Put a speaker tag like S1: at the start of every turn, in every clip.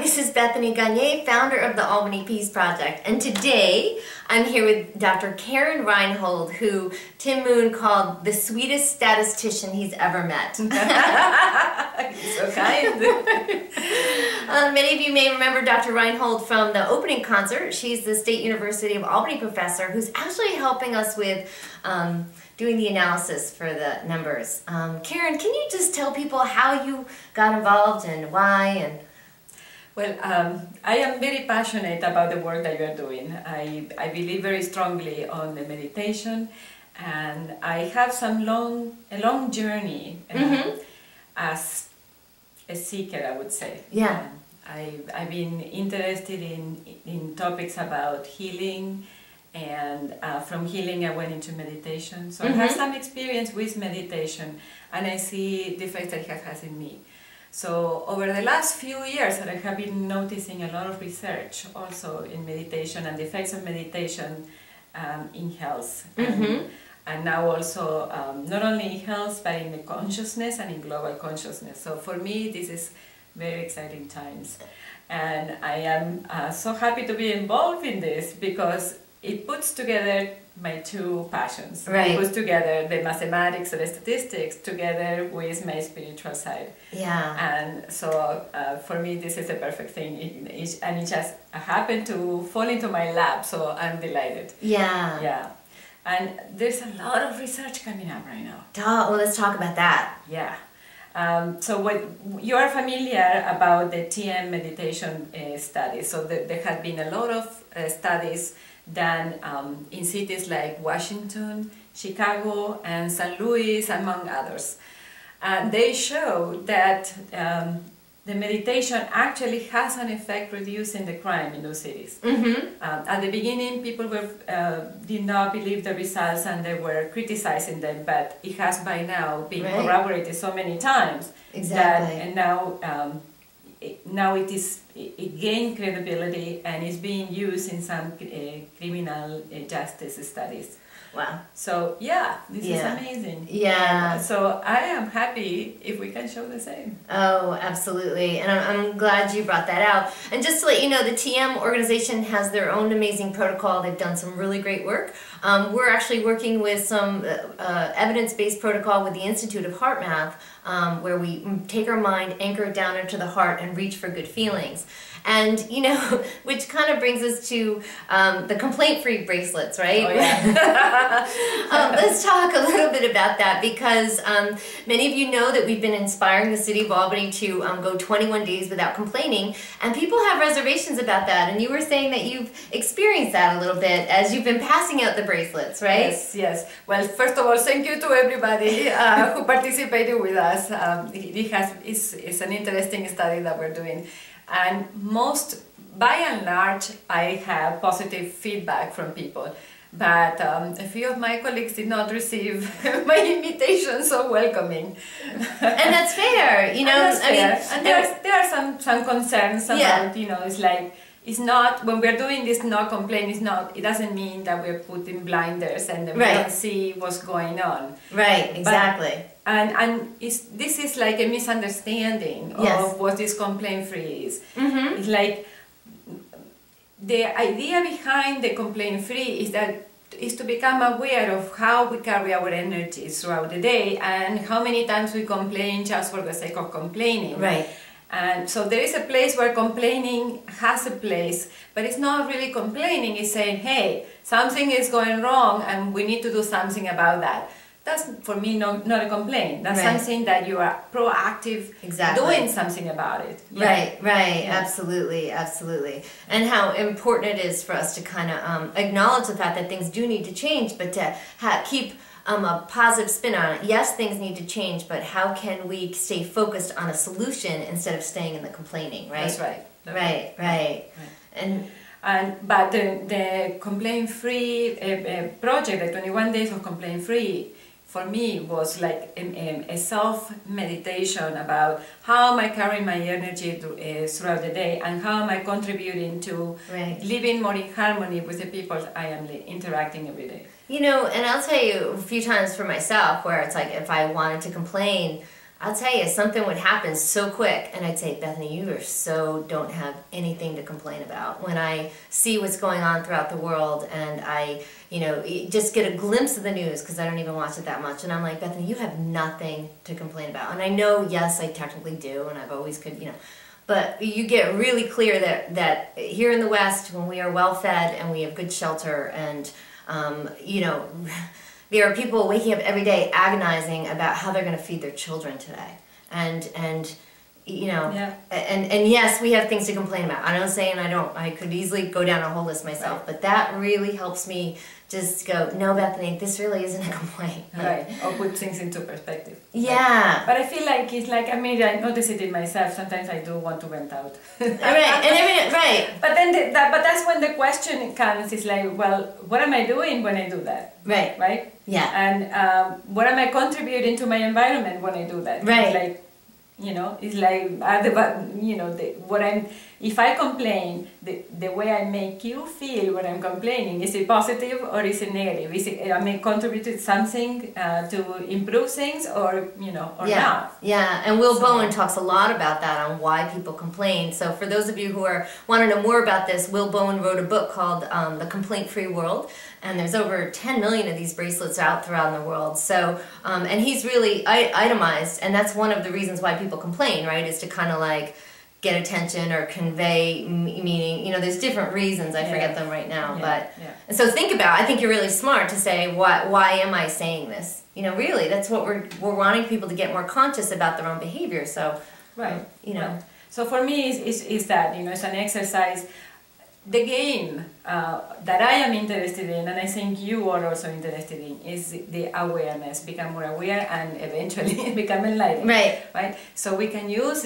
S1: this is Bethany Gagne, founder of the Albany Peace Project, and today I'm here with Dr. Karin Reinhold, who Tim Moon called the sweetest statistician he's ever met.
S2: So kind.
S1: Many of you may remember Dr. Reinhold from the opening concert. She's the State University of Albany professor who's actually helping us with doing the analysis for the numbers. Karin, can you just tell people how you got involved and why?
S2: Well, I am very passionate about the work that you are doing. I believe very strongly on the meditation, and I have a long journey as a seeker, I would say.
S1: Yeah.
S2: I've been interested in topics about healing, and from healing I went into meditation. So I have some experience with meditation, and I see the effect that it has in me. So over the last few years I have been noticing a lot of research also in meditation and the effects of meditation in health. And now also not only in health but in the consciousness and in global consciousness. So for me this is very exciting times. And I am so happy to be involved in this because it puts together my two passions.
S1: Right.
S2: It puts together the mathematics or the statistics together with my spiritual side.
S1: Yeah.
S2: And so for me this is a perfect thing, and it just happened to fall into my lap, so I'm delighted.
S1: Yeah.
S2: Yeah. And there's a lot of research coming up right now.
S1: Well, let's talk about that.
S2: Yeah. So what you are familiar about the TM meditation studies. So there have been a lot of studies done in cities like Washington, Chicago, and St. Louis, among others. They show that the meditation actually has an effect reducing the crime in those cities. At the beginning, people did not believe the results and they were criticizing them, but it has by now been corroborated so many times that now it gained credibility and is being used in some criminal justice studies.
S1: Wow.
S2: So yeah, this is amazing.
S1: Yeah.
S2: So I am happy if we can show the same.
S1: Oh, absolutely. And I'm glad you brought that out. And just to let you know, the TM organization has their own amazing protocol. They've done some really great work. We're actually working with some evidence-based protocol with the Institute of Heart Math, where we take our mind, anchor it down into the heart, and reach for good feelings. And, you know, which kind of brings us to the complaint-free bracelets, right?
S2: Oh, yeah.
S1: Let's talk a little bit about that because many of you know that we've been inspiring the city of Albany to go 21 days without complaining, and people have reservations about that. And you were saying that you've experienced that a little bit as you've been passing out the bracelets, right?
S2: Yes, yes. Well, first of all, thank you to everybody who participated with us. It's an interesting study that we're doing. And by and large, I have positive feedback from people. But a few of my colleagues did not receive my invitation so welcoming.
S1: And that's fair, you know.
S2: And that's fair. And there are some concerns about, you know, it's like, it's not, when we're doing this no complaint, it doesn't mean that we're putting blinders and we don't see what's going on.
S1: Right, exactly.
S2: This is like a misunderstanding of what this complaint-free is. It's like, the idea behind the complaint-free is to become aware of how we carry our energy throughout the day and how many times we complain just for the sake of complaining.
S1: Right.
S2: And so there is a place where complaining has a place, but it's not really complaining, it's saying, hey, something is going wrong and we need to do something about that. That's, for me, not a complaint. That's something that you are proactive doing something about it.
S1: Yeah. Right, absolutely, absolutely. And how important it is for us to kind of acknowledge the fact that things do need to change, but to keep a positive spin on it. Yes, things need to change, but how can we stay focused on a solution instead of staying in the complaining, right?
S2: That's right.
S1: Right.
S2: But the complaint-free project, the 21 days of complaint-free, for me was like a self-meditation about how am I carrying my energy throughout the day and how am I contributing to living more in harmony with the people I am interacting every day.
S1: You know, and I'll tell you a few times for myself where it's like if I wanted to complain, I'll tell you, something would happen so quick, and I'd say, Bethany, you don't have anything to complain about. When I see what's going on throughout the world, and I, just get a glimpse of the news, because I don't even watch it that much, and I'm like, Bethany, you have nothing to complain about. And I know, yes, I technically do, and I've always but you get really clear that here in the West, when we are well fed and we have good shelter, and there are people waking up every day agonizing about how they're going to feed their children today, and yes, we have things to complain about. I'm not saying I don't. I could easily go down a whole list myself,
S2: right.
S1: But that really helps me just go, no, Bethany, this really isn't a complaint.
S2: Right, or put things into perspective.
S1: Yeah.
S2: But I feel like it's like, I notice it in myself. Sometimes I do want to vent out.
S1: Right.
S2: But then, but that's when the question comes. It's like, well, what am I doing when I do that?
S1: Right.
S2: Right.
S1: Yeah.
S2: And what am I contributing to my environment when I do that?
S1: Right.
S2: It's like, it's like, if I complain, the way I make you feel when I'm complaining, is it positive or is it negative? Am I contributed something to improve things or not?
S1: Yeah, and Will Bowen talks a lot about that, on why people complain. So for those of you who want to know more about this, Will Bowen wrote a book called The Complaint-Free World, and there's over 10 million of these bracelets out throughout the world. So, and he's really itemized, and that's one of the reasons why people complain, right, is to kind of like get attention or convey meaning. There's different reasons, I forget them right now, and so I think you're really smart to say, why am I saying this? Really, that's what we're wanting people to get more conscious about their own behavior. So,
S2: right. So for me, is that, it's an exercise. The game that I am interested in, and I think you are also interested in, is the awareness. Become more aware and eventually become enlightened. Right. So we can use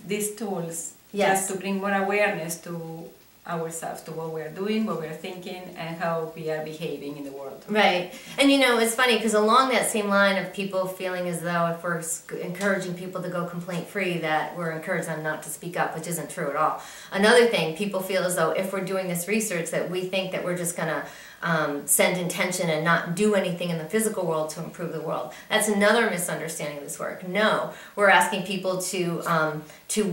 S2: these tools just to bring more awareness to ourselves, to what we're doing, what we're thinking, and how we are behaving in the world.
S1: Right. And it's funny, because along that same line of people feeling as though if we're encouraging people to go complaint-free, that we're encouraging them not to speak up, which isn't true at all. Another thing, people feel as though if we're doing this research, that we think that we're just going to send intention and not do anything in the physical world to improve the world. That's another misunderstanding of this work. No, we're asking people to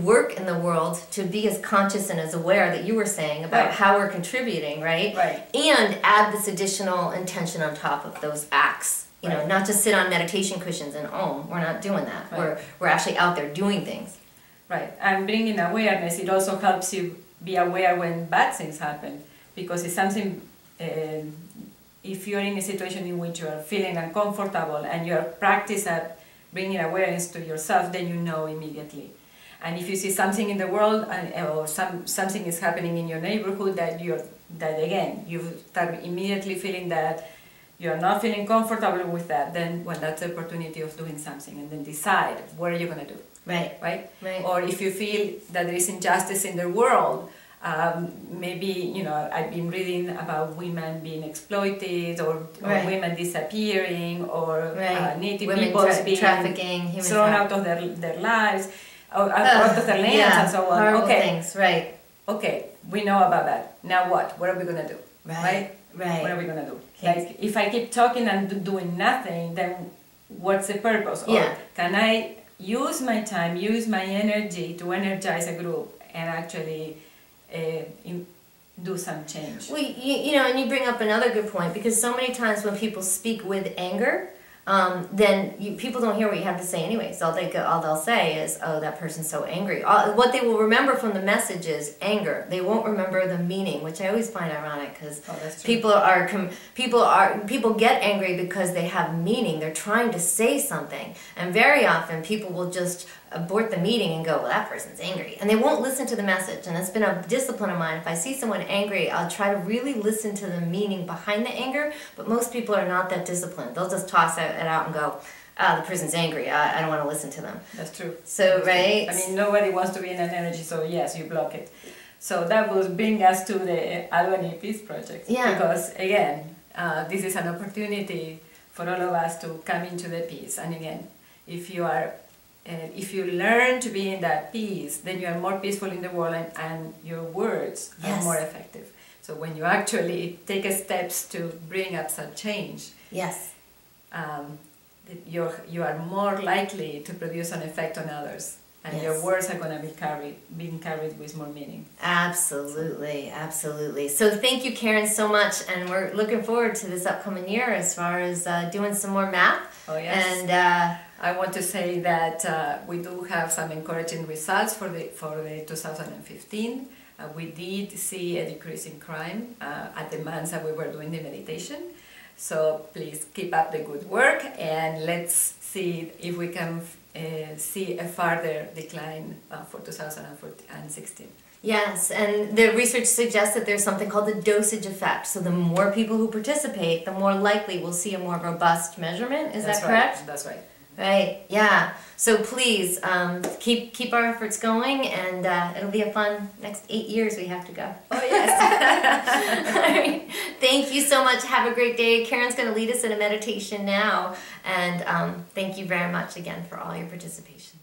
S1: work in the world, to be as conscious and as aware that you were saying about how we're contributing, right? And add this additional intention on top of those acts. Not just sit on meditation cushions and we're not doing that. We're actually out there doing things.
S2: Right, and bringing awareness, it also helps you be aware when bad things happen, because it's something. If you're in a situation in which you are feeling uncomfortable and you are practice at bringing awareness to yourself, then you know immediately. And if you see something in the world or something is happening in your neighborhood that you start immediately feeling that you're not feeling comfortable with that, then that's the opportunity of doing something, and then decide what are you going to do. Right. Or if you feel that there is injustice in the world, maybe I've been reading about women being exploited, or women disappearing, or native people being
S1: trafficking,
S2: thrown out of their lives, or out of their lands, and so on.
S1: Horrible things, right?
S2: Okay, we know about that. Now what? What are we gonna do?
S1: Right.
S2: What are we gonna do? Like, if I keep talking and doing nothing, then what's the purpose? Or can I use my time, use my energy to energize a group and actually do some change?
S1: Well, and you bring up another good point, because so many times when people speak with anger, then people don't hear what you have to say anyways. All they'll say is, "Oh, that person's so angry." What they will remember from the message is anger. They won't remember the meaning, which I always find ironic, because people get angry because they have meaning. They're trying to say something, and very often people will just abort the meeting and go, "Well, that person's angry," and they won't listen to the message. And it's been a discipline of mine. If I see someone angry, I'll try to really listen to the meaning behind the anger. But most people are not that disciplined. They'll just toss it out and go, the person's angry, I don't want to listen to them.
S2: That's true.
S1: So,
S2: That's
S1: right?
S2: True. I mean, nobody wants to be in an energy, so yes, you block it. So that will bring us to the Albany Peace Project. Because again, this is an opportunity for all of us to come into the peace. And again, if you learn to be in that peace, then you are more peaceful in the world, and your words are more effective. So when you actually take steps to bring up some change, you are more likely to produce an effect on others. And
S1: Yes.
S2: your words are going to be being carried with more meaning.
S1: Absolutely, absolutely. So thank you, Karin, so much, and we're looking forward to this upcoming year as far as doing some more math.
S2: Oh yes.
S1: And
S2: I want to say that we do have some encouraging results for the 2015. We did see a decrease in crime at the months that we were doing the meditation. So please keep up the good work, and let's see if we can see a further decline for 2016.
S1: yes, and the research suggests that there's something called the dosage effect. So the more people who participate, the more likely we'll see a more robust measurement. Is that correct?
S2: Right. That's right.
S1: Right, yeah. So please keep our efforts going, and it'll be a fun next 8 years we have to go.
S2: Oh yes.
S1: All right. Thank you so much. Have a great day. Karin's going to lead us in a meditation now, and thank you very much again for all your participation.